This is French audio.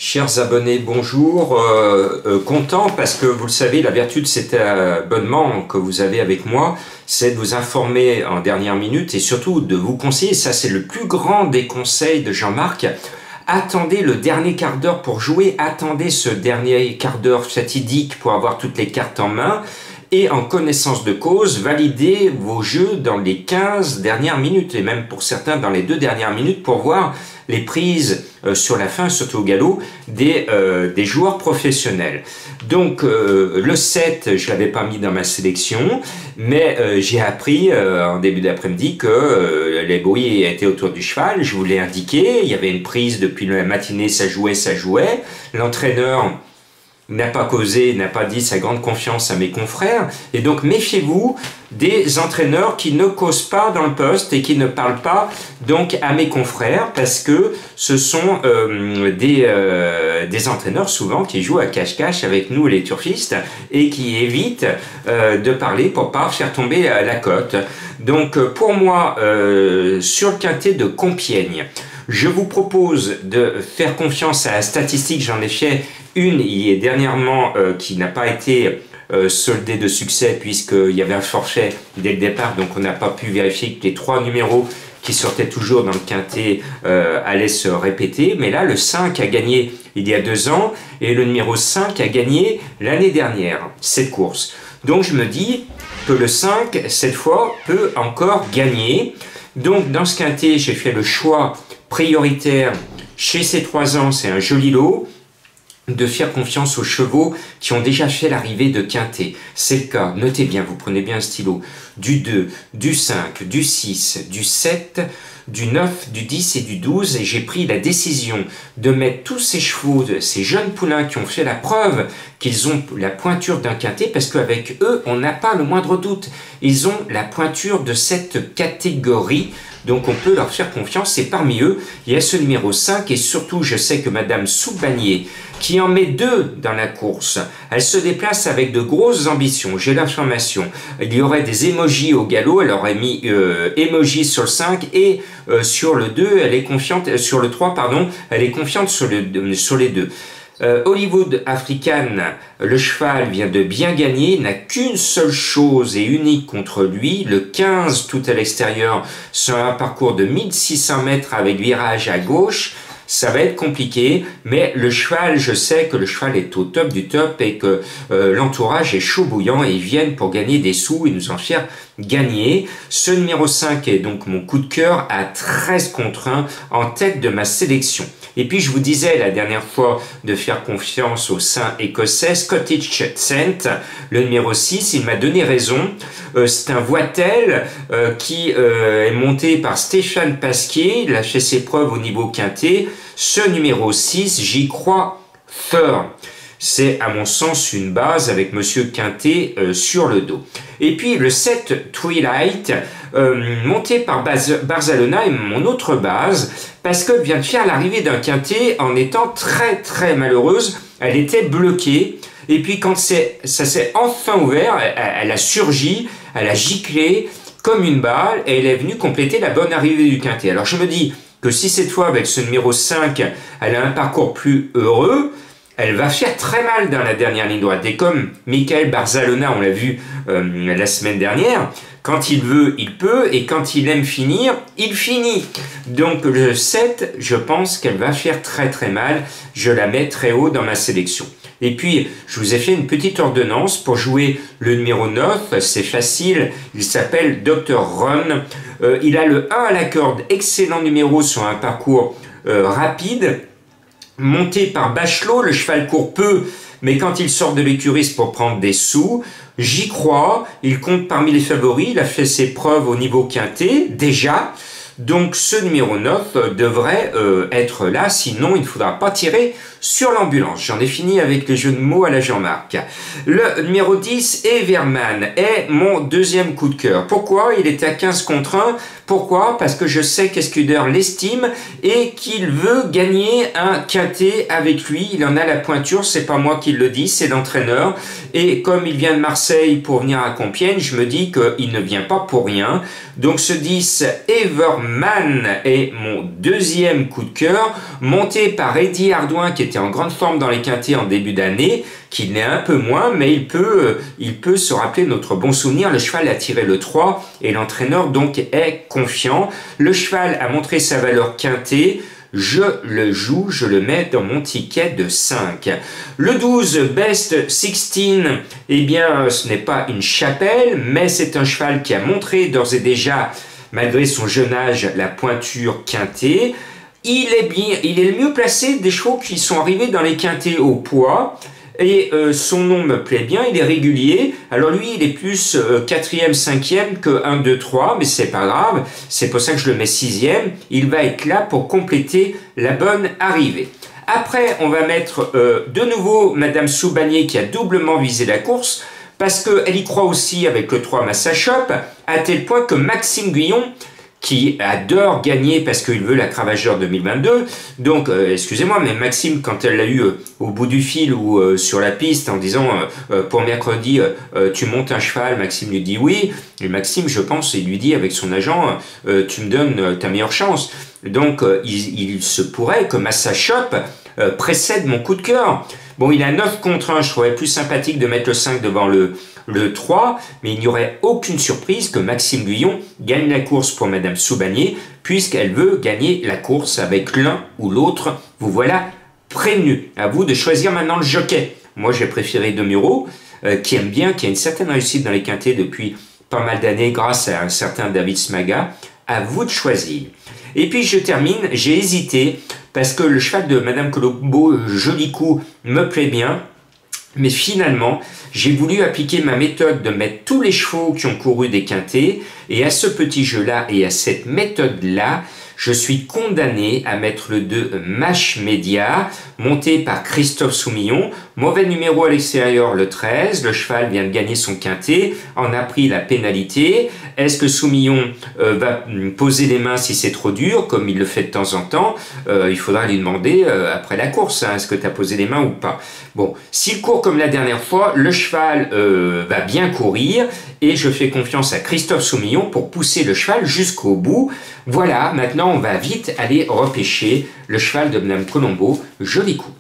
Chers abonnés, bonjour. Content parce que vous le savez, la vertu de cet abonnement que vous avez avec moi, c'est de vous informer en dernière minute et surtout de vous conseiller. Ça, c'est le plus grand des conseils de Jean-Marc. Attendez le dernier quart d'heure pour jouer. Attendez ce dernier quart d'heure fatidique pour avoir toutes les cartes en main. Et en connaissance de cause, validez vos jeux dans les 15 dernières minutes et même pour certains dans les 2 dernières minutes pour voir les prises sur la fin, surtout au galop, des joueurs professionnels. Donc le 7, je ne l'avais pas mis dans ma sélection, mais j'ai appris en début d'après-midi que les bruits étaient autour du cheval, je vous l'ai indiqué, il y avait une prise depuis la matinée, ça jouait. L'entraîneur n'a pas causé, n'a pas dit sa grande confiance à mes confrères, et donc méfiez-vous des entraîneurs qui ne causent pas dans le poste et qui ne parlent pas donc à mes confrères, parce que ce sont des entraîneurs souvent qui jouent à cache-cache avec nous les turfistes et qui évitent de parler pour pas faire tomber la cote. Donc pour moi, sur le quintet de Compiègne, je vous propose de faire confiance à la statistique. J'en ai fait une dernièrement qui n'a pas été soldée de succès puisqu'il y avait un forfait dès le départ, donc on n'a pas pu vérifier que les 3 numéros qui sortaient toujours dans le quintet allaient se répéter. Mais là, le 5 a gagné il y a 2 ans et le numéro 5 a gagné l'année dernière, cette course. Donc je me dis que le 5, cette fois, peut encore gagner. Donc dans ce quintet, j'ai fait le choix prioritaire chez ces 3 ans, c'est un joli lot, de faire confiance aux chevaux qui ont déjà fait l'arrivée de quintet. C'est le cas, notez bien, vous prenez bien un stylo, du 2, du 5, du 6, du 7, du 9, du 10 et du 12, et j'ai pris la décision de mettre tous ces chevaux, ces jeunes poulains qui ont fait la preuve qu'ils ont la pointure d'un quintet, parce qu'avec eux, on n'a pas le moindre doute. Ils ont la pointure de cette catégorie, donc on peut leur faire confiance, et parmi eux, il y a ce numéro 5, et surtout, je sais que Madame Soubanier, qui en met 2 dans la course, elle se déplace avec de grosses ambitions, j'ai l'information. Il y aurait des emojis au galop, elle aurait mis emojis sur le 5, et sur le 2, elle est confiante, sur le 3, pardon, elle est confiante sur les 2. Hollywood African, le cheval vient de bien gagner, n'a qu'une seule chose et unique contre lui, le 15 tout à l'extérieur sur un parcours de 1600 mètres avec virage à gauche. Ça va être compliqué, mais le cheval, je sais que le cheval est au top du top et que l'entourage est chaud bouillant et ils viennent pour gagner des sous et nous en faire gagner. Ce numéro 5 est donc mon coup de cœur à 13 contre 1 en tête de ma sélection. Et puis je vous disais la dernière fois de faire confiance au sein écossais, Scottish Saint, le numéro 6, il m'a donné raison. C'est un Voitel qui est monté par Stéphane Pasquier, il a fait ses preuves au niveau quintet. Ce numéro 6, j'y crois fort. C'est à mon sens une base avec Monsieur Quintet sur le dos. Et puis le 7 Twilight, monté par Barzalona, est mon autre base, parce qu'elle vient de faire l'arrivée d'un quintet en étant très très malheureuse. Elle était bloquée, et puis quand ça s'est enfin ouvert, elle a surgi, elle a giclé comme une balle, et elle est venue compléter la bonne arrivée du quintet. Alors je me dis que si cette fois avec ce numéro 5, elle a un parcours plus heureux, elle va faire très mal dans la dernière ligne droite. Et comme Michael Barzalona, on l'a vu la semaine dernière, quand il veut, il peut, et quand il aime finir, il finit. Donc le 7, je pense qu'elle va faire très très mal. Je la mets très haut dans ma sélection. Et puis, je vous ai fait une petite ordonnance pour jouer le numéro 9. C'est facile, il s'appelle Dr. Run. Il a le 1 à la corde, excellent numéro sur un parcours rapide. Monté par Bachelot, le cheval court peu, mais quand il sort de l'écurie pour prendre des sous, j'y crois, il compte parmi les favoris, il a fait ses preuves au niveau quintet, déjà, donc ce numéro 9 devrait être là, sinon il ne faudra pas tirer sur l'ambulance. J'en ai fini avec les jeux de mots à la Jean-Marc. Le numéro 10, Everman, est mon deuxième coup de cœur. Pourquoi? Il était à 15 contre 1, Pourquoi? Parce que je sais qu'Escuder l'estime et qu'il veut gagner un quintet avec lui. Il en a la pointure, c'est pas moi qui le dis, c'est l'entraîneur. Et comme il vient de Marseille pour venir à Compiègne, je me dis qu'il ne vient pas pour rien. Donc ce 10 Everman est mon deuxième coup de cœur, monté par Eddy Ardouin qui était en grande forme dans les quintets en début d'année, qui l'est un peu moins, mais il peut se rappeler notre bon souvenir. Le cheval a tiré le 3 et l'entraîneur donc est confiant. Le cheval a montré sa valeur quintet. Je le joue, je le mets dans mon ticket de 5. Le 12, Best 16, eh bien, ce n'est pas une chapelle, mais c'est un cheval qui a montré d'ores et déjà, malgré son jeune âge, la pointure quintée. Il est le mieux placé des chevaux qui sont arrivés dans les quintets au poids. Et son nom me plaît bien, il est régulier. Alors lui, il est plus 4e, 5e que 1, 2, 3, mais c'est pas grave. C'est pour ça que je le mets 6e. Il va être là pour compléter la bonne arrivée. Après, on va mettre de nouveau Madame Soubanier qui a doublement visé la course parce qu'elle y croit aussi avec le 3 Massa Shop, à tel point que Maxime Guyon, qui adore gagner parce qu'il veut la Cravageur 2022. Donc, excusez-moi, mais Maxime, quand elle l'a eu au bout du fil ou sur la piste en disant pour mercredi, tu montes un cheval, Maxime lui dit oui. Et Maxime, je pense, il lui dit avec son agent, tu me donnes ta meilleure chance. Donc, il se pourrait que Massa Shop précède mon coup de cœur. Bon, il a 9 contre 1, je trouvais plus sympathique de mettre le 5 devant le 3, mais il n'y aurait aucune surprise que Maxime Guyon gagne la course pour Madame Soubanier, puisqu'elle veut gagner la course avec l'un ou l'autre. Vous voilà prévenu. À vous de choisir maintenant le jockey. Moi, j'ai préféré Demuro, qui aime bien, qui a une certaine réussite dans les quintets depuis pas mal d'années grâce à un certain David Smaga. À vous de choisir. Et puis je termine, j'ai hésité parce que le cheval de Madame Colombo, Joli Coup, me plaît bien. Mais finalement, j'ai voulu appliquer ma méthode de mettre tous les chevaux qui ont couru des quintets. Et à ce petit jeu-là et à cette méthode-là, je suis condamné à mettre le 2 Mash Media, monté par Christophe Soumillon. Mauvais numéro à l'extérieur, le 13. Le cheval vient de gagner son quintet, en a pris la pénalité. Est-ce que Soumillon va poser les mains si c'est trop dur, comme il le fait de temps en temps? Il faudra lui demander après la course, hein, est-ce que tu as posé les mains ou pas? Bon, s'il court comme la dernière fois, le cheval va bien courir et je fais confiance à Christophe Soumillon pour pousser le cheval jusqu'au bout. Voilà, maintenant on va vite aller repêcher le cheval de Madame Colombo, Joli Coup.